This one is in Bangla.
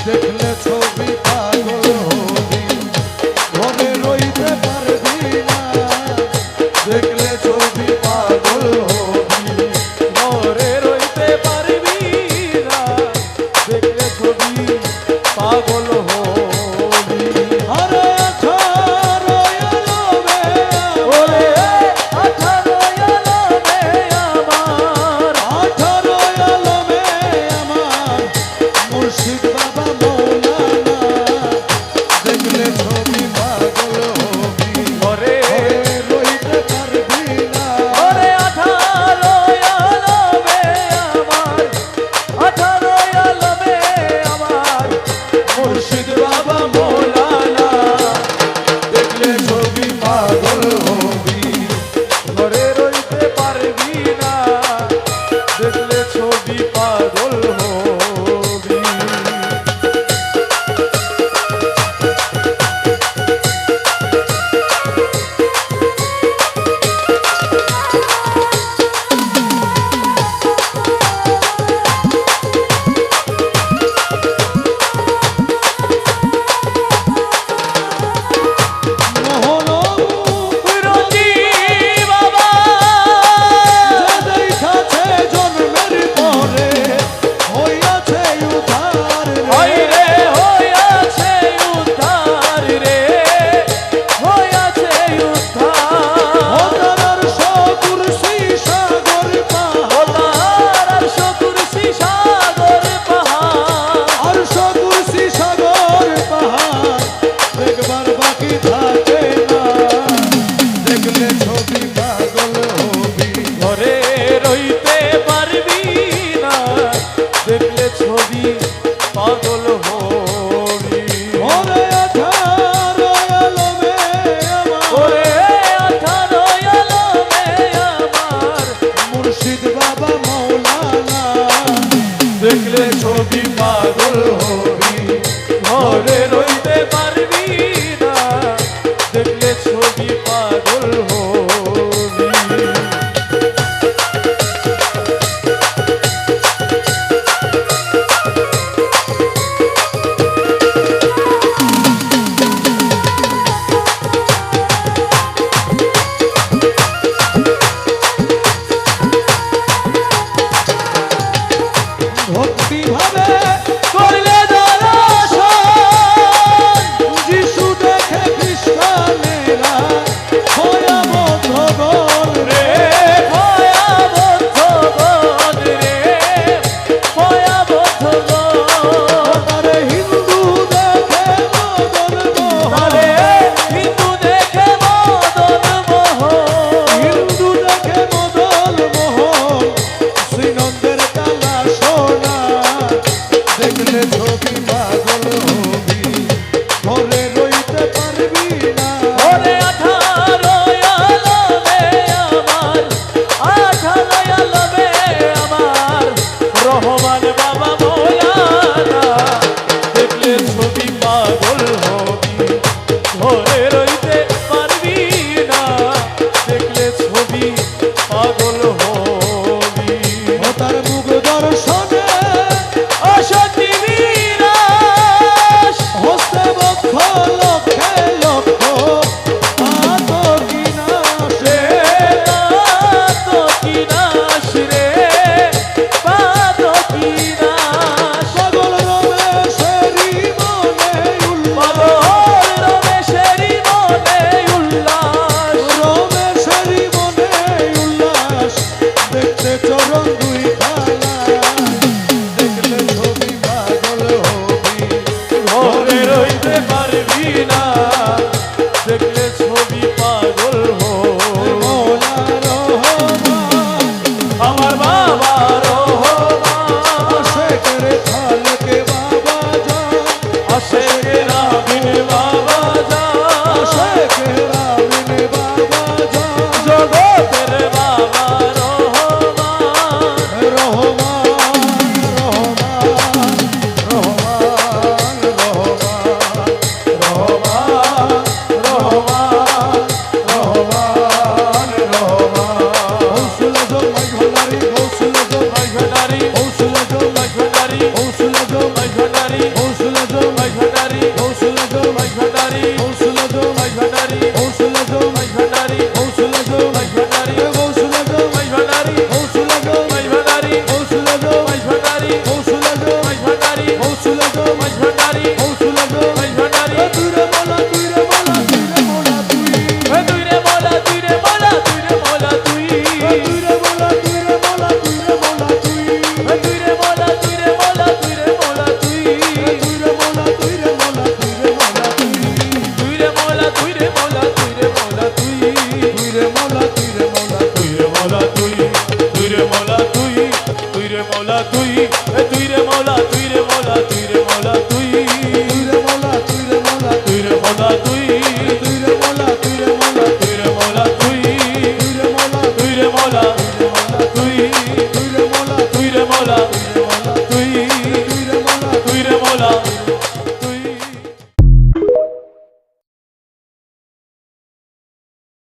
দেখলে ছবি পাগল হবি ঘরে রইতে পারবি না দেখলে ছবি পাগল হবি ঘরে রইতে পারবি না দেখলে ছবি পাগল হবি। আরে আঠারো আলমে ওরে 18 আলমে আমার 18 আলমে আমার মুর্শিদ বাবা মৌলানা দেখলে ছবি পাগল হবি ঘরে রইতে পারবি না ওরে 18 আলমে আমার 18 আলমে আমার মুর্শিদ বাবা মৌলানা দেখলে ছবি পাগল হবি ঘরে রইতে পারবি না দেখলে ছবি পাগল হবি। মোহন রোজি বাবা যে দেখাছে জন্মের পরে হইয়াছে উদ্ধার হয় রে হইয়াছে উদ্ধার রে হইয়াছে উদ্ধার ওতার সকুরসি সাগর পাহাড় ওতার আর সকুরসি সাগর পাহাড় আর সকুরসি সাগর পাহাড় দেখবার বাকি থাকে না দেখলে ছবি পাগল হবি ঘরে রইতে পারবি না দেখলে ছবি পাগল হবি। ওরে 18 আলমে আমার ওরে 18 আলমে আমার মুর্শিদ বাবা মৌলানা দেখলে ছবি পাগল হবি ঘরে রইতে পারবি না দেখলে ছবি পাগল হবি। ভক্তি ভাবে করলে দর্শন যিশু দেখে খ্রিস্টানেরা হয়া বদ্ধগণ রে ভয়াবদ্ধ গণ রে ভয়াবদ্ধ গণ আরে হিন্দু দেখে মদন মোহন আরে হিন্দু দেখে মদন মোহন হিন্দু দেখে মদন মোহন শ্রীনন্দের কালা সোনা দেখলে ছবি পাগল হবি ঘরে রইতে পারবি না ওরে 18 আলমে আমার 18 আলমে আমার রহমান বাবা মৌলানা দেখলে ছবি পাগল হবি ঘরে রইতে পারবি না দেখলে ছবি পাগল হবি। ও তার মুখ দর্শনে অসতি বিনাশ হস্তে বক্ষ লক্ষে লক্ষ আতকিনাশ রে পাতকি নাশ রে পাতকি নাশ পাগল রমেশেরই মনে উল্লাস পাগল রমেশেরই মনে উল্লাস রমেশেরই মনে উল্লাস দেখতে চরণ দুই খালা দেখলে ছবি পাগল হবি ঘরে রইতে পারবি না